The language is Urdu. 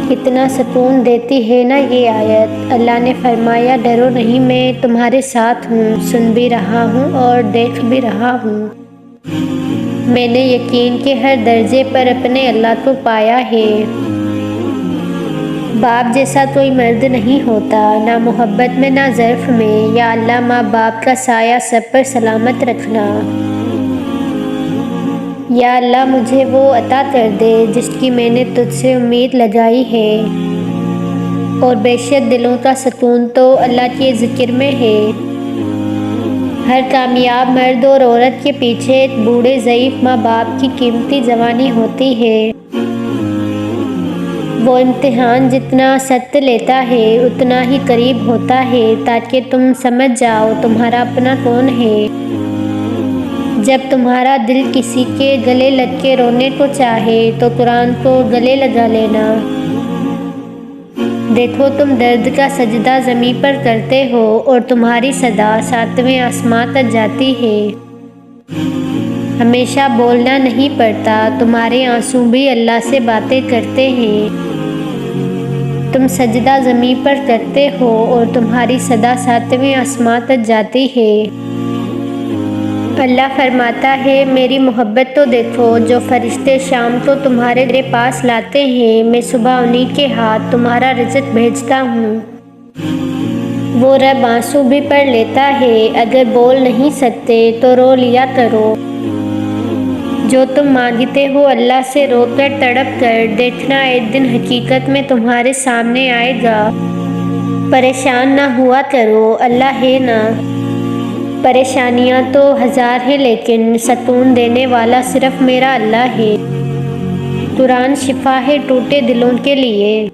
کتنا سکون دیتی ہے نا یہ آیت۔ اللہ نے فرمایا ڈرو نہیں، میں تمہارے ساتھ ہوں، سن بھی رہا ہوں اور دیکھ بھی رہا ہوں۔ میں نے یقین کے ہر درجے پر اپنے اللہ کو پایا ہے۔ باپ جیسا کوئی مرد نہیں ہوتا، نہ محبت میں نہ ظرف میں، یا اللہ ماں باپ کا سایہ سب پر سلامت رکھنا۔ یا اللہ مجھے وہ عطا کر دے جس کی میں نے تجھ سے امید لگائی ہے، اور بے شک دلوں کا سکون تو اللہ کے ذکر میں ہے۔ ہر کامیاب مرد اور عورت کے پیچھے ایک بوڑھے ضعیف ماں باپ کی قیمتی جوانی ہوتی ہے۔ وہ امتحان جتنا سخت لیتا ہے اتنا ہی قریب ہوتا ہے، تاکہ تم سمجھ جاؤ تمہارا اپنا کون ہے۔ جب تمہارا دل کسی کے گلے لگ کے رونے کو چاہے تو قرآن کو گلے لگا لینا۔ دیکھو تم درد کا سجدہ زمین پر کرتے ہو اور تمہاری صدا 7ویں آسمان تک جاتی ہے۔ ہمیشہ بولنا نہیں پڑتا، تمہارے آنسو بھی اللہ سے باتیں کرتے ہیں۔ تم سجدہ زمین پر کرتے ہو اور تمہاری صدا 7ویں آسمان تک جاتی ہے۔ اللہ فرماتا ہے میری محبت تو دیکھو، جو فرشتے شام کو تمہارے پاس لاتے ہیں، میں صبح انہی کے ہاتھ تمہارا رزق بھیجتا ہوں۔ وہ رب آنسو بھی پڑھ لیتا ہے، اگر بول نہیں سکتے تو رو لیا کرو۔ جو تم مانگتے ہو اللہ سے رو کر تڑپ کر، دیکھنا ایک دن حقیقت میں تمہارے سامنے آئے گا۔ پریشان نہ ہوا کرو، اللہ ہے نا۔ پریشانیاں تو ہزار ہیں لیکن سکون دینے والا صرف میرا اللہ ہے۔ قرآن شفا ہے ٹوٹے دلوں کے لیے۔